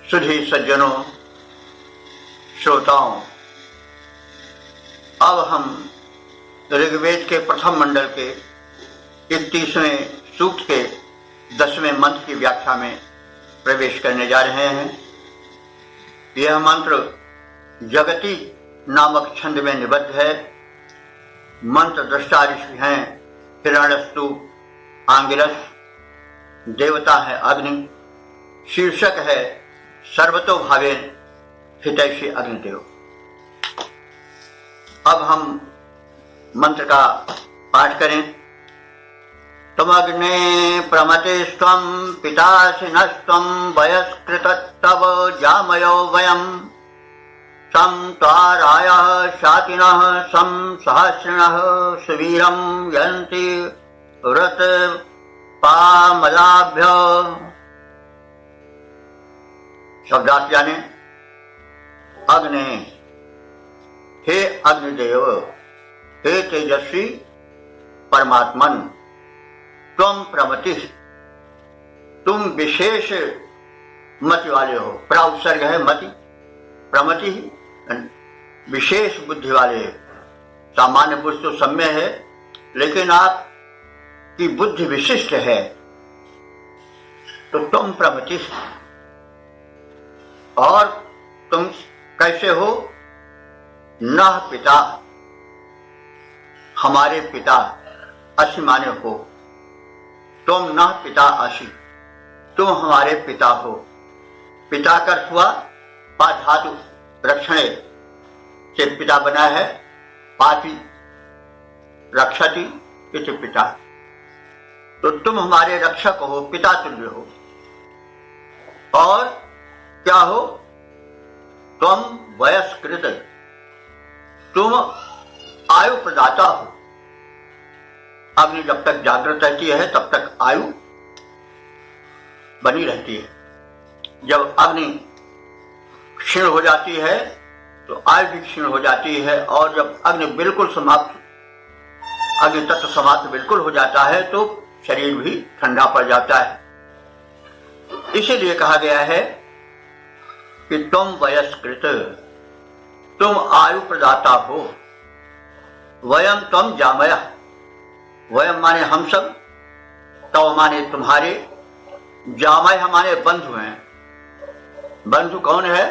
सुधी सज्जनों, श्रोताओं, अब हम ऋग्वेद के प्रथम मंडल के 31वें सूक्त के 10वें मंत्र की व्याख्या में प्रवेश करने जा रहे हैं। यह मंत्र जगति नामक छंद में निबद्ध है। मंत्र दृष्टा ऋषि हैं हिरण्यस्तु, आंगिरस, देवता है अग्नि, शीर्षक है सर्वतो भावेन हितैषी अग्निदेव। अब हम मंत्र का पाठ करें। तमग्ने प्रमतेस्त्वं पितासि नस्त्वं वयस्कृतस्तव जामयो वयम् सं त्वारायः शातिनः सं सहस्रिणः सुवीरं यन्ति व्रतपामदाभ्य। शब्दार्थ जाने। अग्ने, हे अग्निदेव, हे तेजस्वी परमात्मन, त्वं प्रमति, तुम विशेष मति वाले हो। प्राउत्सर्ग है मति, प्रमति विशेष बुद्धि वाले। सामान्य बुद्धि तो सम्य है, लेकिन आपकी बुद्धि विशिष्ट है। तो तुम प्रमति, और तुम कैसे हो? नः पिता, हमारे पिता, असि माने हो। तुम नः पिता असि, तुम हमारे पिता हो। पिता का अर्थ हुआ पा धातु रक्षणे से पिता बना है। पाति रक्षति इति पिता। तो तुम हमारे रक्षक हो, पिता तुल्य हो। और क्या हो? तुम वयस्कृत, तुम आयु प्रदाता हो। अग्नि जब तक जागृत रहती है तब तक आयु बनी रहती है। जब अग्नि क्षीण हो जाती है तो आयु भी क्षीण हो जाती है। और जब अग्नि बिल्कुल समाप्त, अग्नि तत्व समाप्त बिल्कुल हो जाता है तो शरीर भी ठंडा पड़ जाता है। इसीलिए कहा गया है कि तुम वयस्कृत, तुम आयु प्रदाता हो। वयम त्वं जामया, वयम माने हम सब, तव माने तुम्हारे, जामय हमारे बंधु हैं। बंधु कौन है?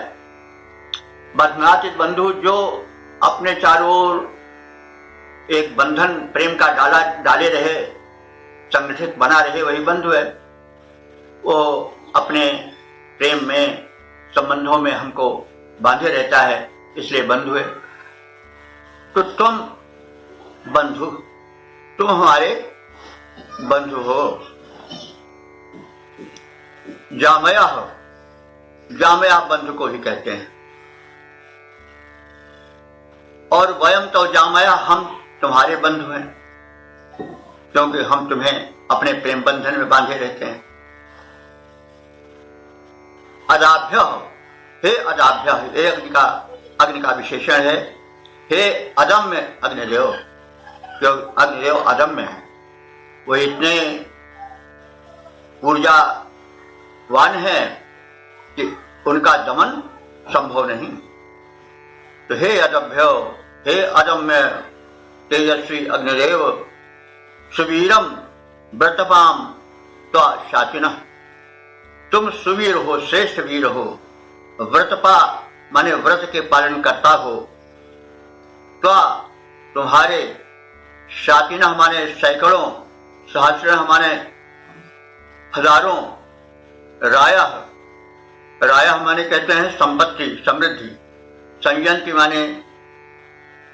बंधनातीत बंधु, जो अपने चारों ओर एक बंधन प्रेम का डाले रहे, संगठित बना रहे, वही बंधु है। वो अपने प्रेम में, संबंधों में हमको बांधे रहता है, इसलिए बंधु है। तो तुम बंधु, तुम हमारे बंधु हो। जामया हो, जामया बंधु को ही कहते हैं। और वयम तो जामया, हम तुम्हारे बंधु हैं, क्योंकि हम तुम्हें अपने प्रेम बंधन में बांधे रहते हैं। अदाभ्य, हे अदाभ्य, हे अग्नि का विशेषण है। हे अदम्य अग्निदेव, जो अग्निदेव अदम्य है, वो इतने ऊर्जावान है कि उनका दमन संभव नहीं। तो हे अदभ्य, हे अदम्य तेजस्वी अग्निदेव, सुवीरम व्रतपाम त्वा शातिनः, तुम सुवीर हो, श्रेष्ठ वीर हो। व्रतपा माने व्रत के पालन करता हो। त्वा तुम्हारे, शातिनः माने सैकड़ों, सहस्र माने हजारों, रायः, रायः माने कहते हैं संपत्ति, समृद्धि, संयंति माने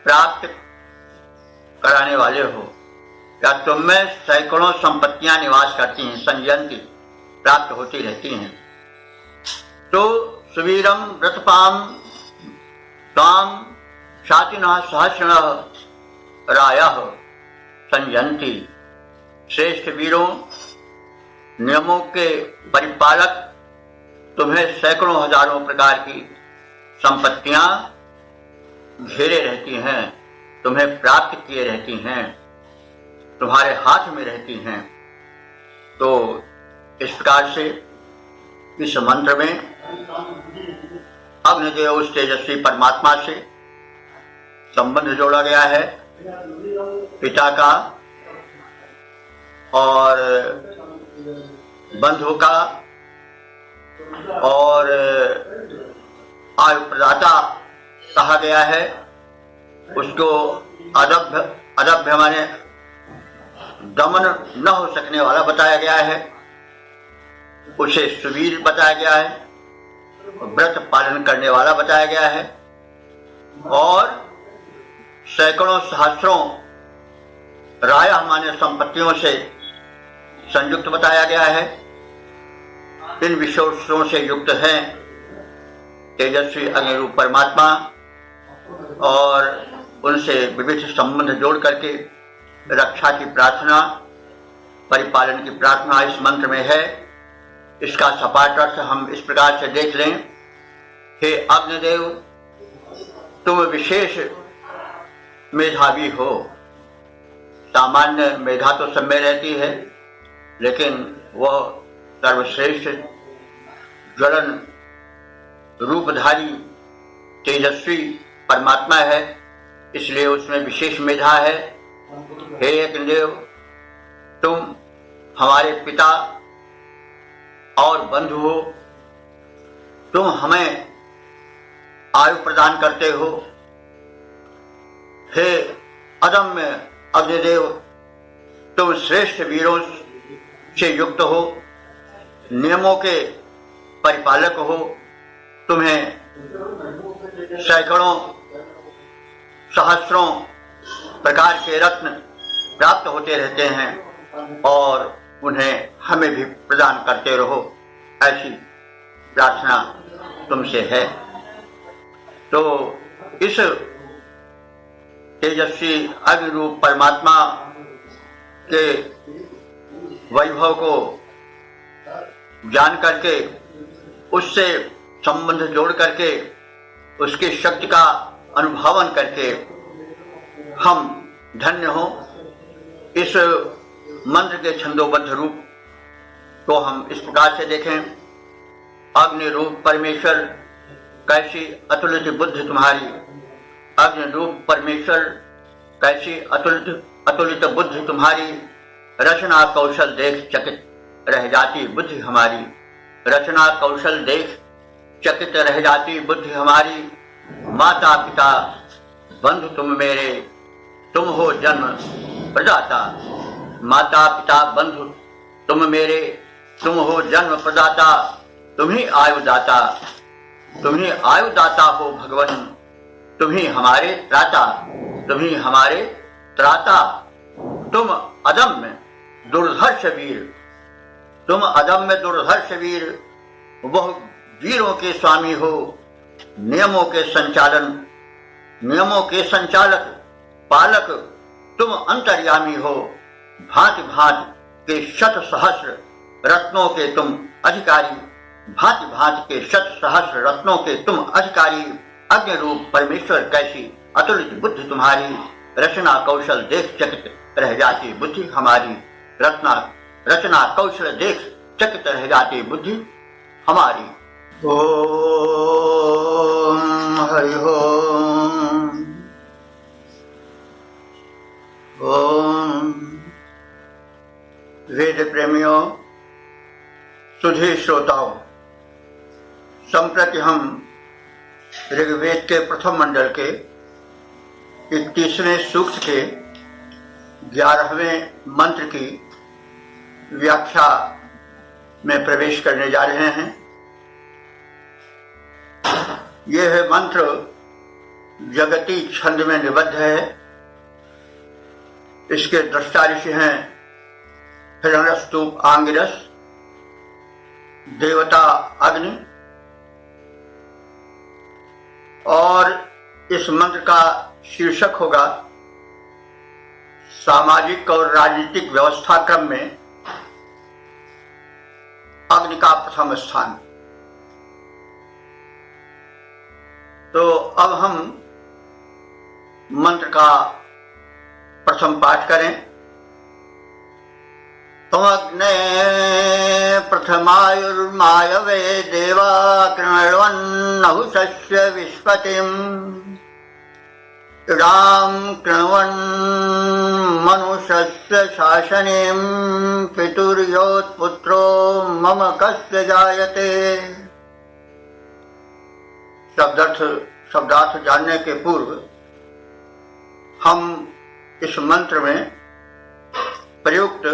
प्राप्त कराने वाले हो। या तुम में सैकड़ों संपत्तियां निवास करती हैं, संयंति प्राप्त होती रहती हैं। तो सुवीरम व्रतपाम ताम शातिनः सहस्रिणः रायः संयंति, श्रेष्ठ वीरों, नियमों के परिपालक, तुम्हें सैकड़ों हजारों प्रकार की संपत्तियां घेरे रहती हैं, तुम्हें प्राप्त किए रहती हैं, तुम्हारे हाथ में रहती हैं। तो इस प्रकार से इस मंत्र में अग्निदेव उस तेजस्वी परमात्मा से संबंध जोड़ा गया है, पिता का और बंधु का और आयु प्रदाता कहा गया है। उसको अदभ्य माने दमन न हो सकने वाला बताया गया है, उसे सुवीर बताया गया है, व्रत पालन करने वाला बताया गया है और सैकड़ों सहस्रों राया माने संपत्तियों से संयुक्त बताया गया है। इन विशेषों से युक्त है तेजस्वी अग्निरूप परमात्मा और उनसे विविध संबंध जोड़ करके रक्षा की प्रार्थना, परिपालन की प्रार्थना इस मंत्र में है। इसका सपाट अर्थ हम इस प्रकार से देख लें, हे अग्निदेव, तुम विशेष मेधावी हो। सामान्य मेधा तो सब में रहती है, लेकिन वह सर्वश्रेष्ठ ज्वलन रूपधारी तेजस्वी परमात्मा है, इसलिए उसमें विशेष मेधा है। हे अग्निदेव, तुम हमारे पिता और बंधु हो, तुम हमें आयु प्रदान करते हो। हे अदम्य अग्निदेव, तुम श्रेष्ठ वीरों से युक्त हो, नियमों के परिपालक हो। तुम्हें सैकड़ों सहस्रों प्रकार के रत्न प्राप्त होते रहते हैं और उन्हें हमें भी प्रदान करते रहो, ऐसी प्रार्थना तुमसे है। तो इस तेजस्वी अग्निरूप परमात्मा के वैभव को जान करके, उससे संबंध जोड़ करके, उसकी शक्ति का अनुभवन करके हम धन्य हो। इस मंत्र के छंदोबद्ध रूप को हम इस प्रकार से देखें, अग्नि रूप परमेश्वर कैसी अतुलित बुद्धि तुम्हारी, अग्नि रूप परमेश्वर कैसी अतुलित बुद्धि तुम्हारी, रचना कौशल देख चकित रह जाती बुद्धि हमारी, रचना कौशल देख चकित रह जाती बुद्धि हमारी। माता पिता बंधु तुम मेरे, तुम हो जन्म प्रदाता। माता पिता बंधु तुम मेरे, तुम हो जन्म प्रदाता। तुम ही आयुदाता, तुम ही आयुदाता हो भगवान। तुम ही हमारे त्राता, तुम ही हमारे त्राता। तुम अदम्य दुर्धर्ष वीर, तुम अदम्य दुर्धर्ष वीर, वह वीरों के स्वामी हो। नियमों के संचालक पालक तुम अंतर्यामी हो। भांति भांति के शत सहस्र रत्नों के तुम अधिकारी, भांति भांति के शत सहस्र रत्नों के तुम अधिकारी। अग्नि रूप परमेश्वर कैसी अतुलित बुद्धि तुम्हारी, रचना कौशल देख चकित रह जाती बुद्धि हमारी। रचना कौशल देख चकित रह जाती बुद्धि हमारी। ओम हरि ओम। ओम वेद प्रेमियों, सुधी श्रोताओं, संप्रति हम ऋग्वेद के प्रथम मंडल के 31वें सूक्त के 11वें मंत्र की व्याख्या में प्रवेश करने जा रहे हैं। यह मंत्र जगती छंद में निबद्ध है। इसके दृष्टा ऋषि हैं हिरण्यस्तूप आंगिरस, देवता अग्नि, और इस मंत्र का शीर्षक होगा सामाजिक और राजनीतिक व्यवस्था क्रम में अग्नि का प्रथम स्थान। तो अब हम मंत्र का प्रथम पाठ करें। त्वमग्ने प्रथमायुर्मायवे देवा कृण्वन्नहुषस्य विश्पतिम् इडां कृण्वन् मनुष्यस्य शासनीं पितुर्योत्पुत्रो मम कस्य जायते। शब्दार्थ जानने के पूर्व हम इस मंत्र में प्रयुक्त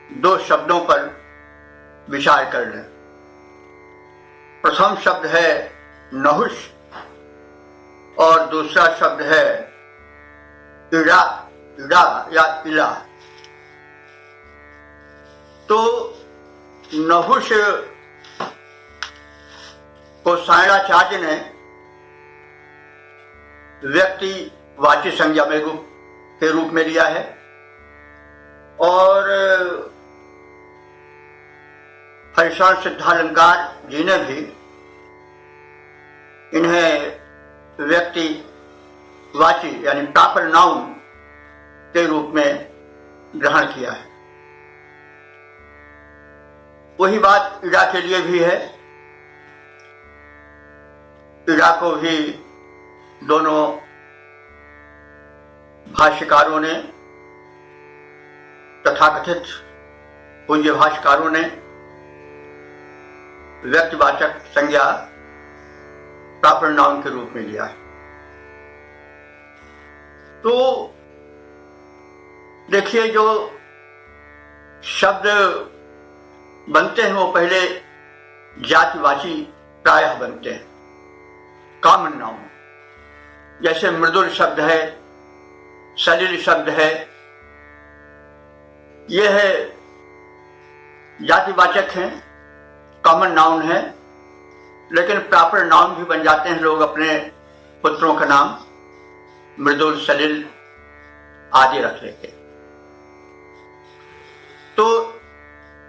दो शब्दों पर विचार कर लें। प्रथम शब्द है नहुष और दूसरा शब्द है इड़ा, इड़ा या इला। तो नहुष को सायणाचार्य ने व्यक्तिवाची संज्ञा में के रूप में लिया है और हरिशरण सिद्धालंकार जी ने भी इन्हें व्यक्तिवाची यानी प्रॉपर नाउन के रूप में ग्रहण किया है। वही बात इड़ा के लिए भी है। इड़ा को भी दोनों भाष्यकारों ने, तथाकथित पूज्य भाष्यकारों ने व्यक्तिवाचक संज्ञा प्रॉपर नाउन के रूप में लिया है। तो देखिए, जो शब्द बनते हैं वो पहले जातिवाची प्रायः बनते हैं, कॉमन नाउन। जैसे मृदुल शब्द है, सलिल शब्द है, यह है जातिवाचक हैं, कॉमन नाउन है, लेकिन प्रॉपर नाउन भी बन जाते हैं। लोग अपने पुत्रों का नाम मृदुल, सलिल आदि रख लेते हैं। तो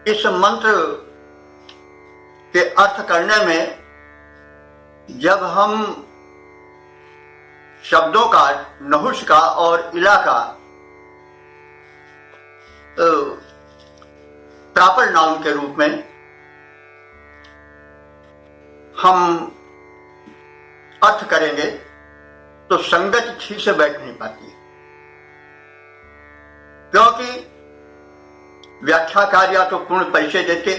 इस मंत्र के अर्थ करने में जब हम शब्दों का, नहुष का और इला का प्रॉपर नाउन के रूप में हम अर्थ करेंगे तो संगति ठीक से बैठ नहीं पाती, क्योंकि व्याख्याकार या तो पूर्ण परिचय देते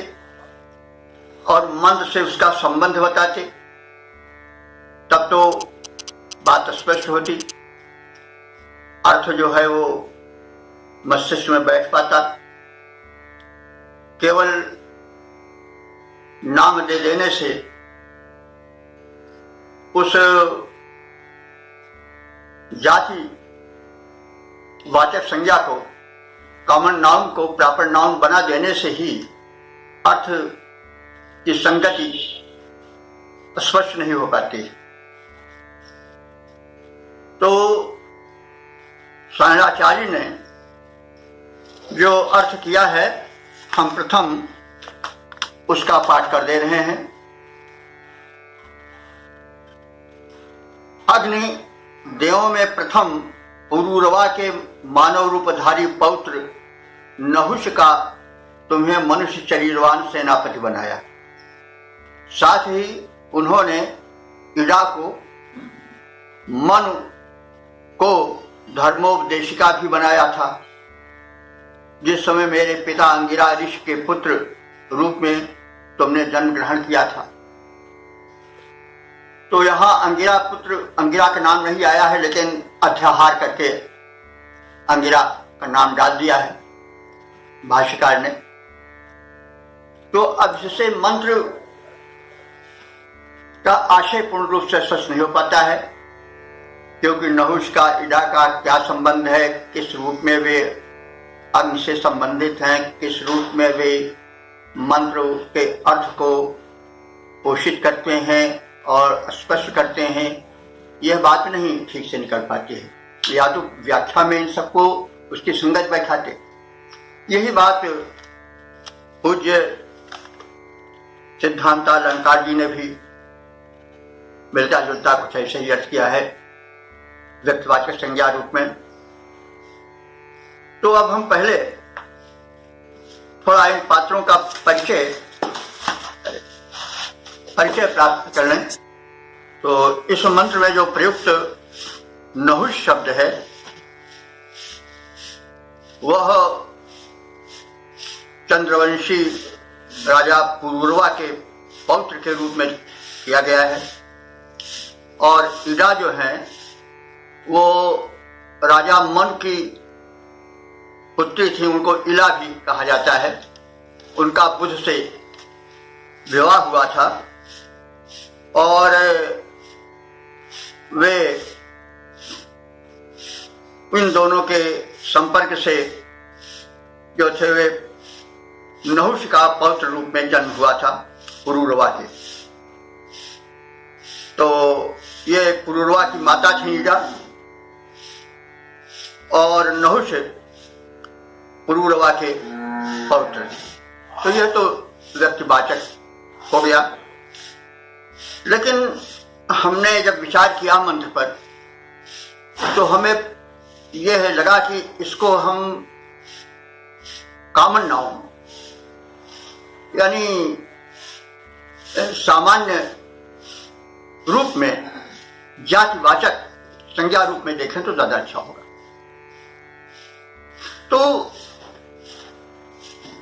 और मंत्र से उसका संबंध बताते, तब तो बात स्पष्ट होती, अर्थ जो है वो मस्तिष्क में बैठ पाता। केवल नाम दे देने से उस जाति वाचक संज्ञा को, कॉमन नाउन को प्रॉपर नाउन बना देने से ही अर्थ की संगति स्पष्ट नहीं हो पाती। तो सायणाचार्य ने जो अर्थ किया है, हम प्रथम उसका पाठ कर दे रहे हैं। अग्नि देवों में प्रथम पुरूरवा के मानव रूपधारी पौत्र नहुष का तुम्हें मनुष्य शरीरवान सेनापति बनाया। साथ ही उन्होंने इड़ा को, मनु को धर्मोपदेशिका भी बनाया था। जिस समय मेरे पिता अंगिरा ऋषि के पुत्र रूप में तुमने जन्म ग्रहण किया था। तो यहां अंगिरा पुत्र, अंगिरा का नाम नहीं आया है, लेकिन अध्याहार करके अंगिरा का नाम डाल दिया है भाष्यकार ने। तो अब जिससे मंत्र का आशय पूर्ण रूप से स्पष्ट नहीं हो पाता है, क्योंकि नहुष का इड़ा का क्या संबंध है, किस रूप में वे अग्नि से संबंधित हैं, किस रूप में वे मंत्र के अर्थ को पोषित करते हैं और स्पष्ट करते हैं, यह बात नहीं ठीक से निकल पाती है। या तो व्याख्या में इन सबको उसकी संगत बैठाते। यही बात पूज्य सिद्धांतालंकार जी ने भी मिलता जुलता कुछ ऐसे ही अर्थ किया है व्यक्तिवाचक संज्ञा रूप में। तो अब हम पहले थोड़ा इन पात्रों का परिचय प्राप्त कर लें। तो इस मंत्र में जो प्रयुक्त नहुष शब्द है वह चंद्रवंशी राजा पुरूरवा के पौत्र के रूप में किया गया है, और इला जो है वो राजा मन की पुत्री थी, उनको इला भी कहा जाता है। उनका बुध से विवाह हुआ था और वे इन दोनों के संपर्क से जो थे वे नहुष का पौत्र रूप में जन्म हुआ था पुरूरवा के। तो ये पुरूरवा की माता थी इला, और नहुष पुरूरवा के पौत्र। तो यह तो व्यक्तिवाचक हो गया। लेकिन हमने जब विचार किया मंत्र पर तो हमें यह लगा कि इसको हम कॉमन नाउन यानी सामान्य रूप में जातिवाचक संज्ञा रूप में देखें तो ज्यादा अच्छा होगा। तो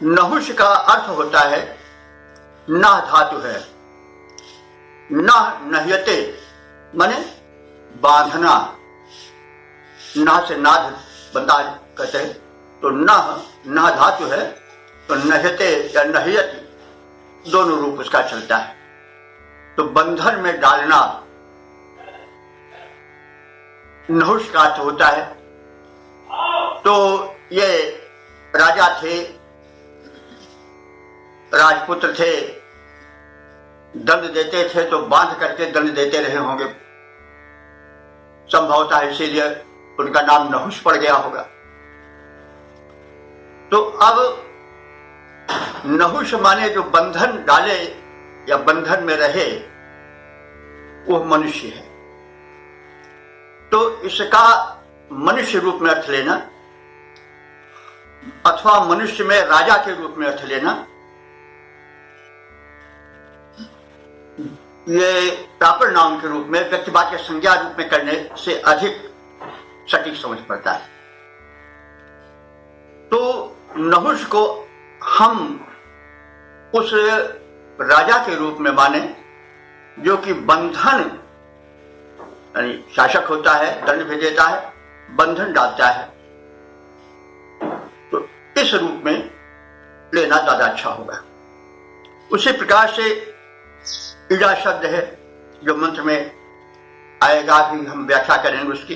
नहुष का अर्थ होता है नाह धातु है। नाह नह्यते माने बांधना, नाह से नाद बनता कहते हैं। तो नाह धातु है, तो नह्यते या नह्यति दोनों रूप उसका चलता है। तो बंधन में डालना नहुष का अर्थ होता है। तो ये राजा थे, राजपुत्र थे, दंड देते थे तो बांध करके दंड देते रहे होंगे, संभवतः इसीलिए उनका नाम नहुष पड़ गया होगा। तो अब नहुष माने जो बंधन डाले या बंधन में रहे वो मनुष्य है। तो इसका मनुष्य रूप में अर्थ लेना अथवा मनुष्य में राजा के रूप में अर्थ लेना, ये प्रॉपर नाउन के रूप में व्यक्तिवाचक संज्ञा रूप में करने से अधिक सटीक समझ पड़ता है। तो नहुष को हम उस राजा के रूप में माने जो कि बंधन यानी शासक होता है, दंड भी देता है, बंधन डालता है। तो इस रूप में लेना ज्यादा अच्छा होगा। उसी प्रकार से इला शब्द है जो मंत्र में आएगा, भी हम व्याख्या करेंगे उसकी।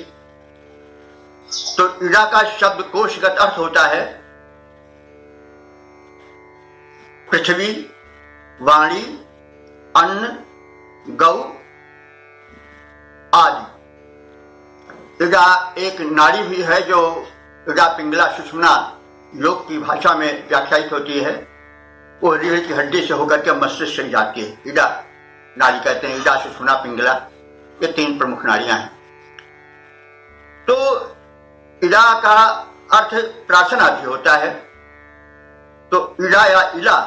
तो इला का शब्द कोशगत अर्थ होता है पृथ्वी, वाणी, अन्न, गौ आदि। इला एक नाड़ी भी है जो इला पिंगला सुषुम्ना योग की भाषा में व्याख्यायित होती है। वो रीढ़ की हड्डी से होकर के मस्तिष्क से जाती है। इला नाड़ी कहते हैं, इला सुषुम्ना पिंगला, ये तीन प्रमुख नाड़ियां हैं। तो इला का अर्थ प्रार्थना भी होता है। तो इला या इला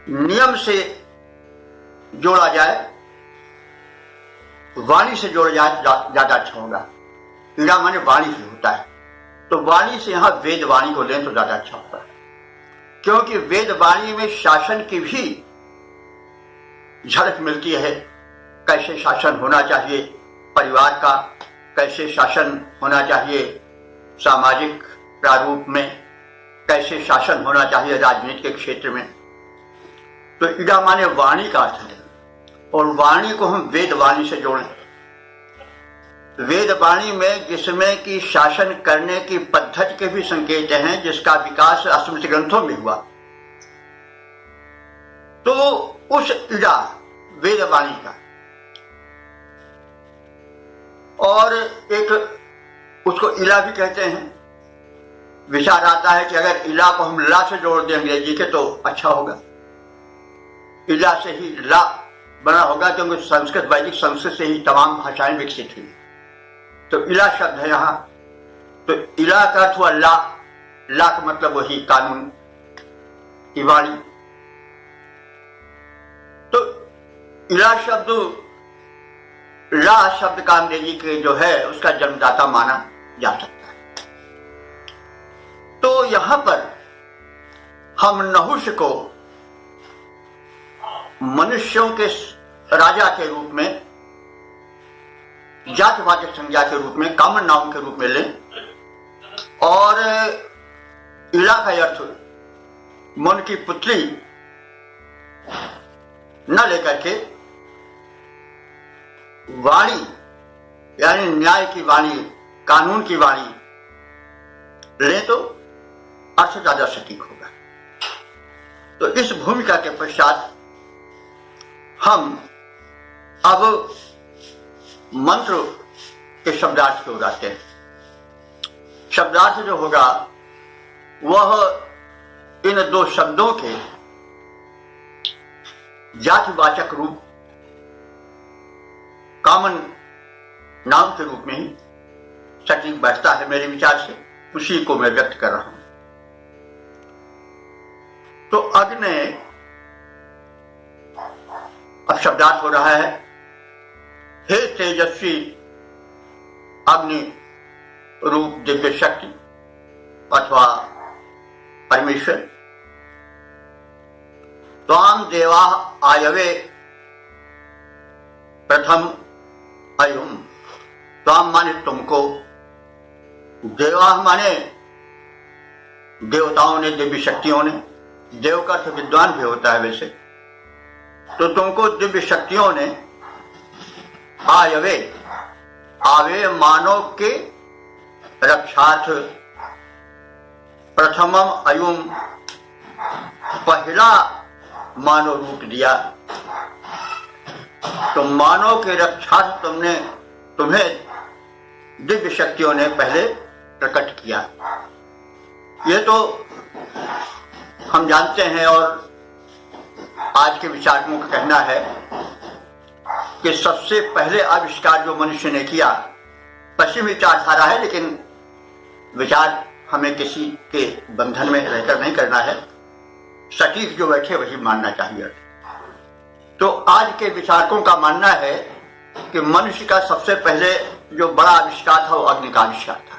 नियम से जोड़ा जाए, वाणी से जोड़ा जाए ज्यादा अच्छा होगा। इला माने वाणी से होता है, तो वाणी से यहां वेद वाणी को लें तो ज्यादा अच्छा होता है, क्योंकि वेद वाणी में शासन की भी झलक मिलती है। कैसे शासन होना चाहिए परिवार का, कैसे शासन होना चाहिए सामाजिक प्रारूप में, कैसे शासन होना चाहिए राजनीति के क्षेत्र में। तो इला माने वाणी का अर्थ है, और वाणी को हम वेद वाणी से जोड़ें। वेद वाणी में जिसमें कि शासन करने की पद्धति के भी संकेत हैं, जिसका विकास स्मृति ग्रंथों में हुआ, तो उस इला वेद वाणी का। और एक उसको इला भी कहते हैं। विचार आता है कि अगर इला को हम ला से जोड़ दें अंग्रेजी के तो अच्छा होगा। इला से ही ला बना होगा, क्योंकि संस्कृत वैदिक संस्कृत से ही तमाम भाषाएं विकसित हुई। तो इला शब्द है यहाँ। तो इला का अर्थ हुआ ला, ला का मतलब वही कानून की वाणी। तो इला शब्द, ला शब्द का अंग्रेजी के जो है उसका जन्मदाता माना जा सकता है। तो यहां पर हम नहुष को मनुष्यों के राजा के रूप में, जातिवाचक संज्ञा के रूप में, कॉमन नाउन के रूप में लें, और इला का अर्थ मन की पुतली न लेकर के वाणी यानी न्याय की वाणी, कानून की वाणी ले तो अर्थ ज्यादा सटीक होगा। तो इस भूमिका के पश्चात हम अब मंत्र के शब्दार्थ को उड़ाते हैं। शब्दार्थ जो होगा वह इन दो शब्दों के जातिवाचक रूप, कॉमन नाउन के रूप में ही सटीक बैठता है मेरे विचार से, उसी को मैं व्यक्त कर रहा हूं। तो अग्नि अब शब्दार्थ हो रहा है, हे तेजस्वी अग्नि रूप दिव्य शक्ति अथवा परमेश्वर, त्वाम देवा आयवे प्रथम अयुम। त्वाम माने तुमको, देवा माने देवताओं ने, दिव्य शक्तियों ने, देव का अर्थ विद्वान भी होता है वैसे, तो तुमको दिव्य शक्तियों ने आयवे, आवे मानव के रक्षार्थ, प्रथमम अयुम पहला मानव रूप दिया। तो मानव के रक्षार्थ तुम्हें दिव्य शक्तियों ने पहले प्रकट किया। ये तो हम जानते हैं और आज के विचारकों का कहना है कि सबसे पहले आविष्कार जो मनुष्य ने किया, पश्चिमी विचारधारा है लेकिन विचार हमें किसी के बंधन में रहकर नहीं करना है, सटीक जो बैठे वही मानना चाहिए। तो आज के विचारकों का मानना है कि मनुष्य का सबसे पहले जो बड़ा आविष्कार था वो अग्नि का आविष्कार था।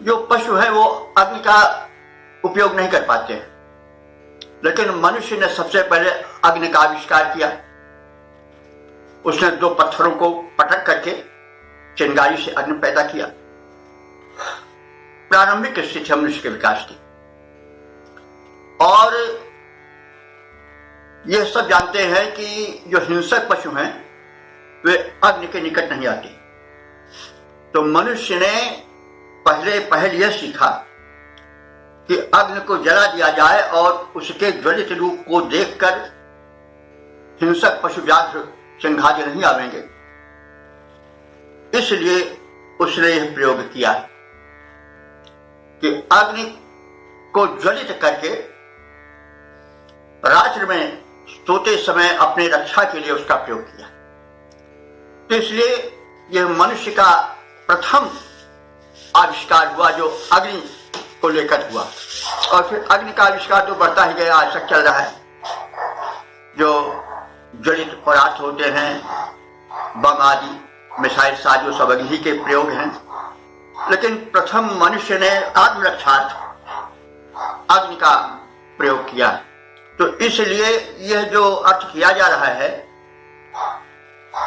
जो पशु है वो अग्नि का उपयोग नहीं कर पाते हैं, लेकिन मनुष्य ने सबसे पहले अग्नि का आविष्कार किया। उसने दो पत्थरों को पटक करके चिंगारी से अग्नि पैदा किया। प्रारंभिक स्थिति है मनुष्य के विकास की। और यह सब जानते हैं कि जो हिंसक पशु हैं वे अग्नि के निकट नहीं आते। तो मनुष्य ने पहल यह सीखा कि अग्नि को जला दिया जाए और उसके ज्वलित रूप को देखकर हिंसक पशु व्याघ्र सिंहादि नहीं आवेंगे, इसलिए उसने यह प्रयोग किया कि अग्नि को ज्वलित करके रात्रि में सोते समय अपने रक्षा के लिए उसका प्रयोग किया। तो इसलिए यह मनुष्य का प्रथम आविष्कार हुआ जो अग्नि को लेकर हुआ। और फिर अग्नि का आविष्कार तो बढ़ता ही गया, आज तक चल रहा है। जो ज्वलित पदार्थ होते हैं, बम आदि, मिसाइल साजो सब अग्नि के प्रयोग हैं, लेकिन प्रथम मनुष्य ने आत्मरक्षार्थ अग्नि का प्रयोग किया। तो इसलिए यह जो अर्थ किया जा रहा है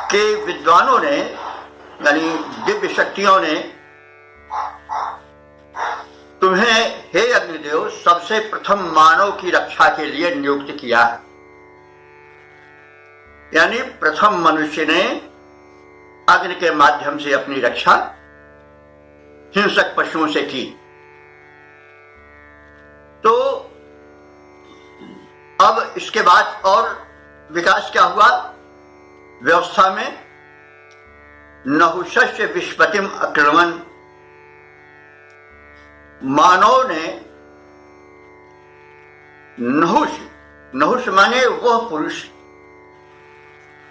कि विद्वानों ने यानी दिव्य शक्तियों ने तुम्हें हे अग्निदेव सबसे प्रथम मानव की रक्षा के लिए नियुक्त किया। यानी प्रथम मनुष्य ने अग्नि के माध्यम से अपनी रक्षा हिंसक पशुओं से की। तो अब इसके बाद और विकास क्या हुआ? व्यवस्था में नहुषस्य विश्वतिम अक्रमण, मानव ने नहुष माने वह पुरुष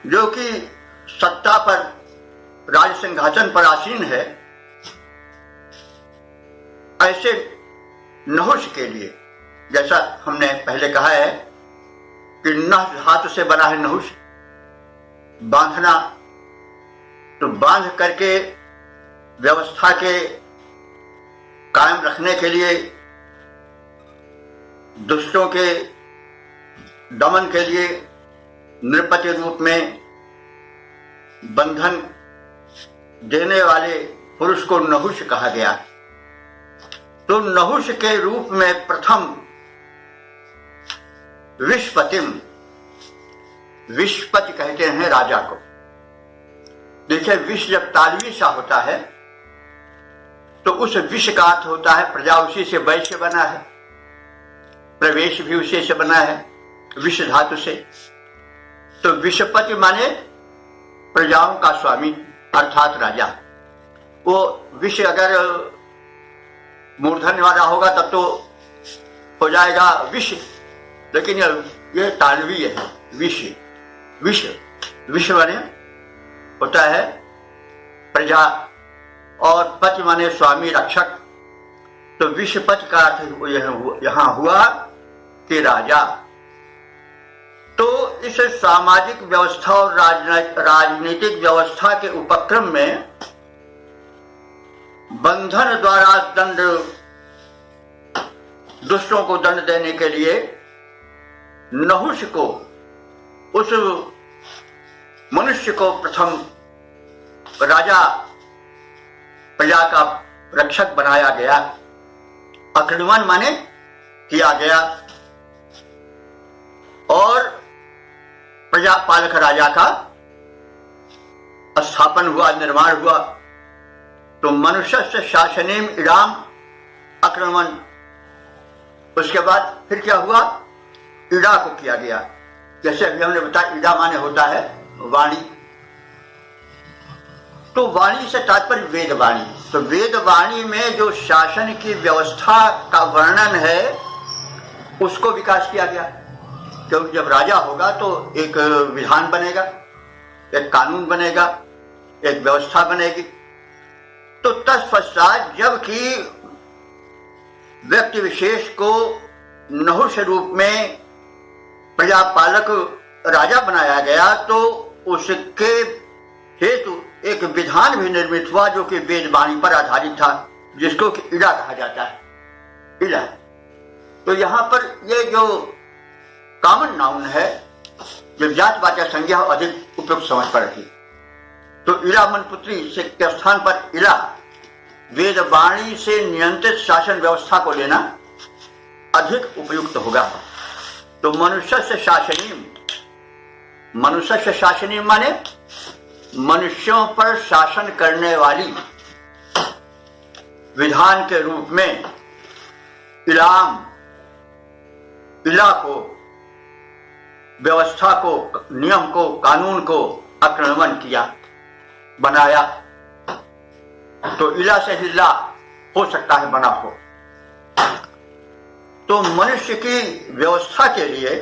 जो कि सत्ता पर, राज सिंहासन पर आसीन है, ऐसे नहुष के लिए, जैसा हमने पहले कहा है कि नह धातु से बना है नहुष, बांधना, तो बांध करके व्यवस्था के कायम रखने के लिए, दुष्टों के दमन के लिए नृपति रूप में बंधन देने वाले पुरुष को नहुष कहा गया। तो नहुष के रूप में प्रथम विषपतिम, विषपति कहते हैं राजा को। देखिए, विष जब तालवी सा होता है तो उस विष का अर्थ होता है प्रजा, उसी से वैश्य बना है, प्रवेश भी उसी से बना है, विष धातु से। तो विषपति माने प्रजाओं का स्वामी अर्थात राजा। वो विष अगर मूर्धन्य वाला होगा तब तो हो जाएगा विष, लेकिन ये तालवी है, विष। विष विष माने होता है प्रजा, और पति माने स्वामी रक्षक। तो विषपति का अर्थ यहां हुआ कि राजा। तो इस सामाजिक व्यवस्था और राजनीतिक व्यवस्था के उपक्रम में बंधन द्वारा दंड, दुष्टों को दंड देने के लिए नहुष को, उस मनुष्य को प्रथम राजा, प्रजा का रक्षक बनाया गया, अकृणवन माने किया गया, और प्रजा पालक राजा का स्थापन हुआ, निर्माण हुआ। तो मनुष्य से शासनेम इडाम अकृणवन। उसके बाद फिर क्या हुआ, इड़ा को किया गया। जैसे अभी हमने बताया, इड़ा माने होता है वाणी। तो वाणी से तात्पर्य वेद वाणी। तो वेद वाणी में जो शासन की व्यवस्था का वर्णन है उसको विकास किया गया, क्योंकि जब राजा होगा तो एक विधान बनेगा, एक कानून बनेगा, एक व्यवस्था बनेगी। तो तत्पश्चात जबकि व्यक्ति विशेष को नहुष रूप में प्रजापालक राजा बनाया गया, तो उसके हेतु एक विधान भी निर्मित हुआ जो कि वेद वाणी पर आधारित था, जिसको कि इड़ा कहा जाता है, इड़ा। तो यहां पर ये जो कॉमन नाउन है, जो जातवाचक संज्ञा अधिक उपयुक्त समझ पड़ेगी। तो इड़ा मनपुत्री से के स्थान पर इड़ा, वेद वाणी से नियंत्रित शासन व्यवस्था को लेना अधिक उपयुक्त होगा। तो मनुष्य से शासनीम, मनुष्य से शासनीम माने मनुष्यों पर शासन करने वाली, विधान के रूप में इलाम, इला को, व्यवस्था को, नियम को, कानून को अक्रणवन किया, बनाया। तो इला से हिला हो सकता है बना हो। तो मनुष्य की व्यवस्था के लिए,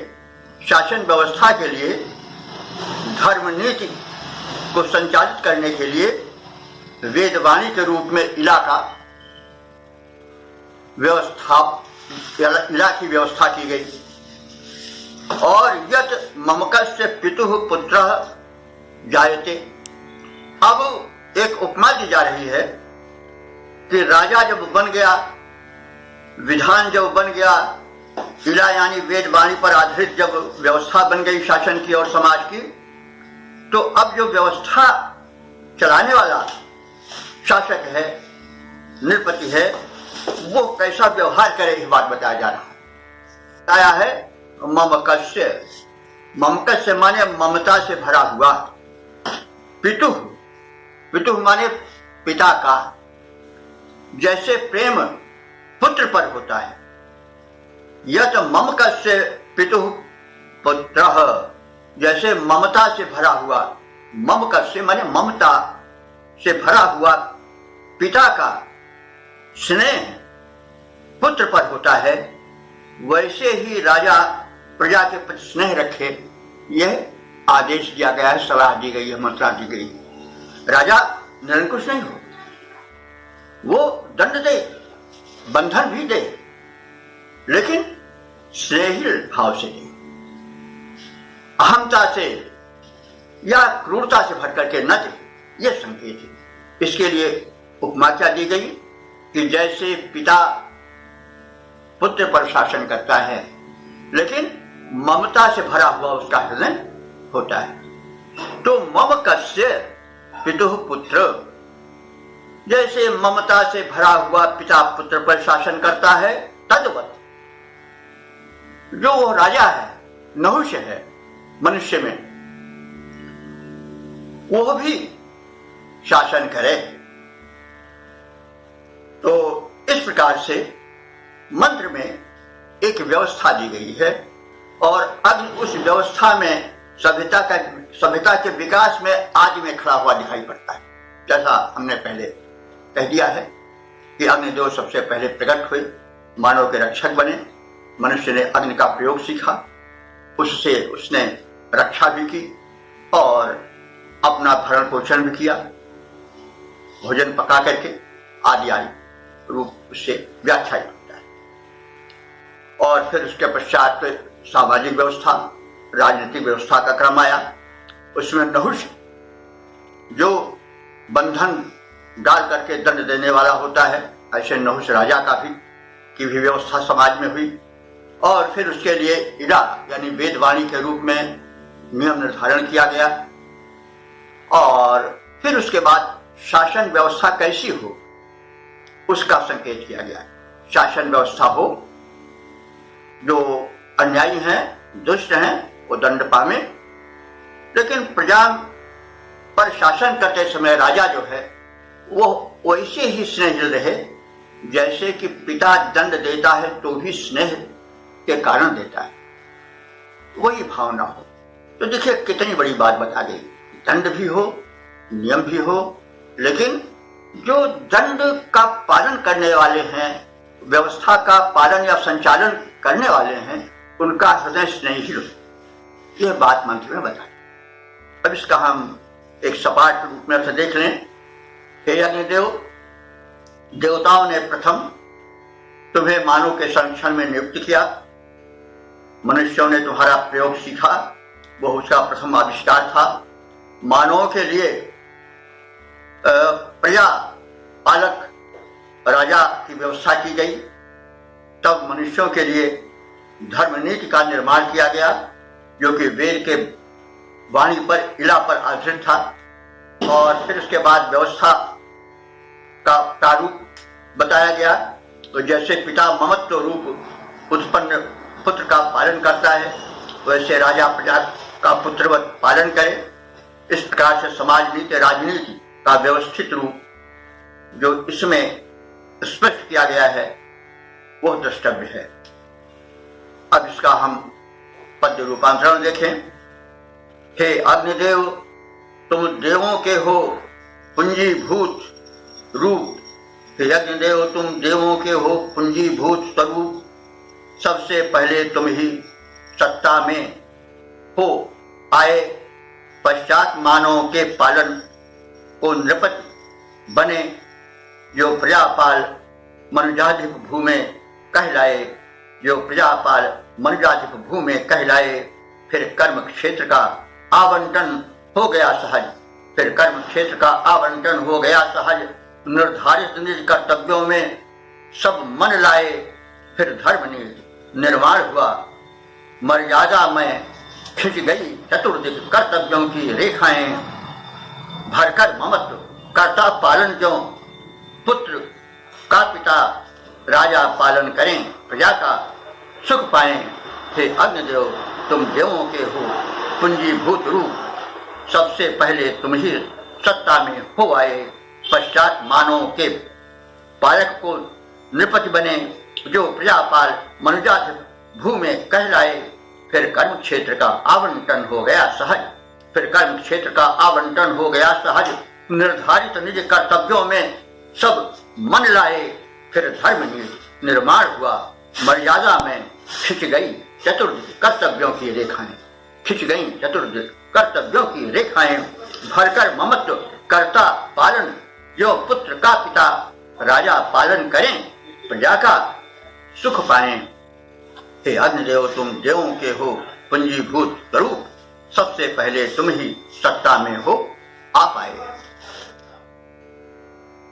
शासन व्यवस्था के लिए, धर्म नीति को संचालित करने के लिए वेदवाणी के रूप में इला का व्यवस्था, इला की व्यवस्था की गई। और यत ममकस्य पितुः पुत्रः जायते। अब एक उपमा दी जा रही है कि राजा जब बन गया, विधान जब बन गया, इला यानी वेद वाणी पर आधारित जब व्यवस्था बन गई शासन की और समाज की, तो अब जो व्यवस्था चलाने वाला शासक है, नृपति है, वो कैसा व्यवहार करे, इस बात बताया जा रहा है। बताया है ममकस्य, ममकस्य माने ममता से भरा हुआ, पितुः, पितुः माने पिता का। जैसे प्रेम पुत्र पर होता है, यत ममकस्य पितुः पुत्रः, जैसे ममता से भरा हुआ, ममकस्य माने ममता से भरा हुआ पिता का स्नेह पुत्र पर होता है, वैसे ही राजा प्रजा के प्रति स्नेह रखे, यह आदेश दिया गया है, सलाह दी गई है, मंत्रणा दी गई। राजा निरंकुश नहीं हो, वो दंड दे, बंधन भी दे, लेकिन स्नेहिल भाव से दे, अहंता से या क्रूरता से भर करके न दे। यह संकेत है। इसके लिए उपमा क्या दी गई कि जैसे पिता पुत्र पर शासन करता है, लेकिन ममता से भरा हुआ उसका हृदय होता है। तो मम कस्य पितुः पुत्र, जैसे ममता से भरा हुआ पिता पुत्र पर शासन करता है, तद्वत जो वो राजा है, नहुष है मनुष्य में, वो भी शासन करे। तो इस प्रकार से मंत्र में एक व्यवस्था दी गई है और अग्नि उस व्यवस्था में सभ्यता के विकास में आदि में खड़ा हुआ दिखाई पड़ता है। जैसा हमने पहले कह दिया है कि अग्निदेव सबसे पहले प्रकट हुए, मानव के रक्षक बने। मनुष्य ने अग्नि का प्रयोग सीखा, उससे उसने रक्षा भी की और अपना भरण पोषण भी किया, भोजन पका करके आदि आदि रूप उससे व्याख्या होता है। और फिर उसके पश्चात सामाजिक व्यवस्था, राजनीतिक व्यवस्था का क्रम आया। उसमें नहुष जो बंधन डाल करके दंड देने वाला होता है, ऐसे नहुष राजा का की भी व्यवस्था समाज में हुई। और फिर उसके लिए इड़ा यानी वेदवाणी के रूप में नियम निर्धारण किया गया। और फिर उसके बाद शासन व्यवस्था कैसी हो उसका संकेत किया गया। शासन व्यवस्था हो, जो अन्यायी हैं, दुष्ट हैं, वो दंड पावे, लेकिन प्रजा पर शासन करते समय राजा जो है वो वैसे ही स्नेहिल रहे जैसे कि पिता दंड देता है तो भी स्नेह के कारण देता है, वही भावना हो। तो देखिए कितनी बड़ी बात बता गई। दंड भी हो, नियम भी हो, लेकिन जो दंड का पालन करने वाले हैं, व्यवस्था का पालन या संचालन करने वाले हैं, उनका हृदय स्नेहिल हो। यह बात मंत्र में बताई। अब इसका हम एक सपाट रूप में देख लें। हे अग्निदेव, देवताओं ने प्रथम तुम्हें मानव के संरक्षण में नियुक्त किया। मनुष्यों ने तुम्हारा प्रयोग सीखा, वो उसका प्रथम आविष्कार था। मानवों के लिए प्रजा पालक राजा की व्यवस्था की गई। तब मनुष्यों के लिए धर्म नीति का निर्माण किया गया, जो कि वेद के वाणी पर, इला पर आधारित था। और फिर उसके बाद व्यवस्था का प्रारूप बताया गया। तो जैसे पिता ममत्व रूप उत्पन्न पुत्र का पालन करता है, वैसे राजा प्रजा का पुत्रवत पालन करे। इस प्रकार से समाज नीति, राजनीति का व्यवस्थित रूप जो इसमें स्पष्ट किया गया है, वह द्रष्टव्य है। अब इसका हम पद्य रूपांतरण देखें। हे अग्निदेव, तुम देवों के हो पुंजीभूत रूप। हे अग्निदेव, तुम देवों के हो पुंजीभूत स्वरूप। सबसे पहले तुम ही सत्ता में हो आए, पश्चात मानव के पालन को नृपति बने, जो प्रजापाल मनुजाधिप भूमि कहलाए, जो प्रजापाल मनुजाधिप भूमि कहलाए। फिर कर्म क्षेत्र का आवंटन हो गया सहज, फिर कर्म क्षेत्र का आवंटन हो गया सहज। निर्धारित निज कर्तव्यों में सब मन लाए, फिर धर्म निर्माण हुआ। मर्यादा में खिंच गई चतुर्दिक कर्तव्यों की रेखाएं, भरकर ममत्व कर्ता पालन क्यों, पुत्र का पिता राजा पालन करें, प्रजा का सुख पाएं। हे अग्निदेव, तुम देवों के हो पुंजीभूत रूप। सबसे पहले तुम ही सत्ता में हो आए, पश्चात मानव के पालक को नृपति बने, जो प्रजापाल मनुजाधिप भूमि कहलाए। फिर कर्म क्षेत्र का आवंटन हो गया सहज, फिर कर्म क्षेत्र का आवंटन हो गया सहज। निर्धारित निज कर्तव्यों में सब मन लाए, फिर धर्म निर्माण हुआ। मर्यादा में खिंच गई चतुर्दिक कर्तव्यों की रेखाएं, खिंच गई चतुर्दिक कर्तव्यों की रेखाएं। भरकर ममत्व कर्ता पालन, जो पुत्र का पिता राजा पालन करें, प्रजा का सुख पाएं। हे अग्निदेव, तुम देवों के हो पंजीभूत स्वरूप, सबसे पहले तुम ही सत्ता में हो आ पाए।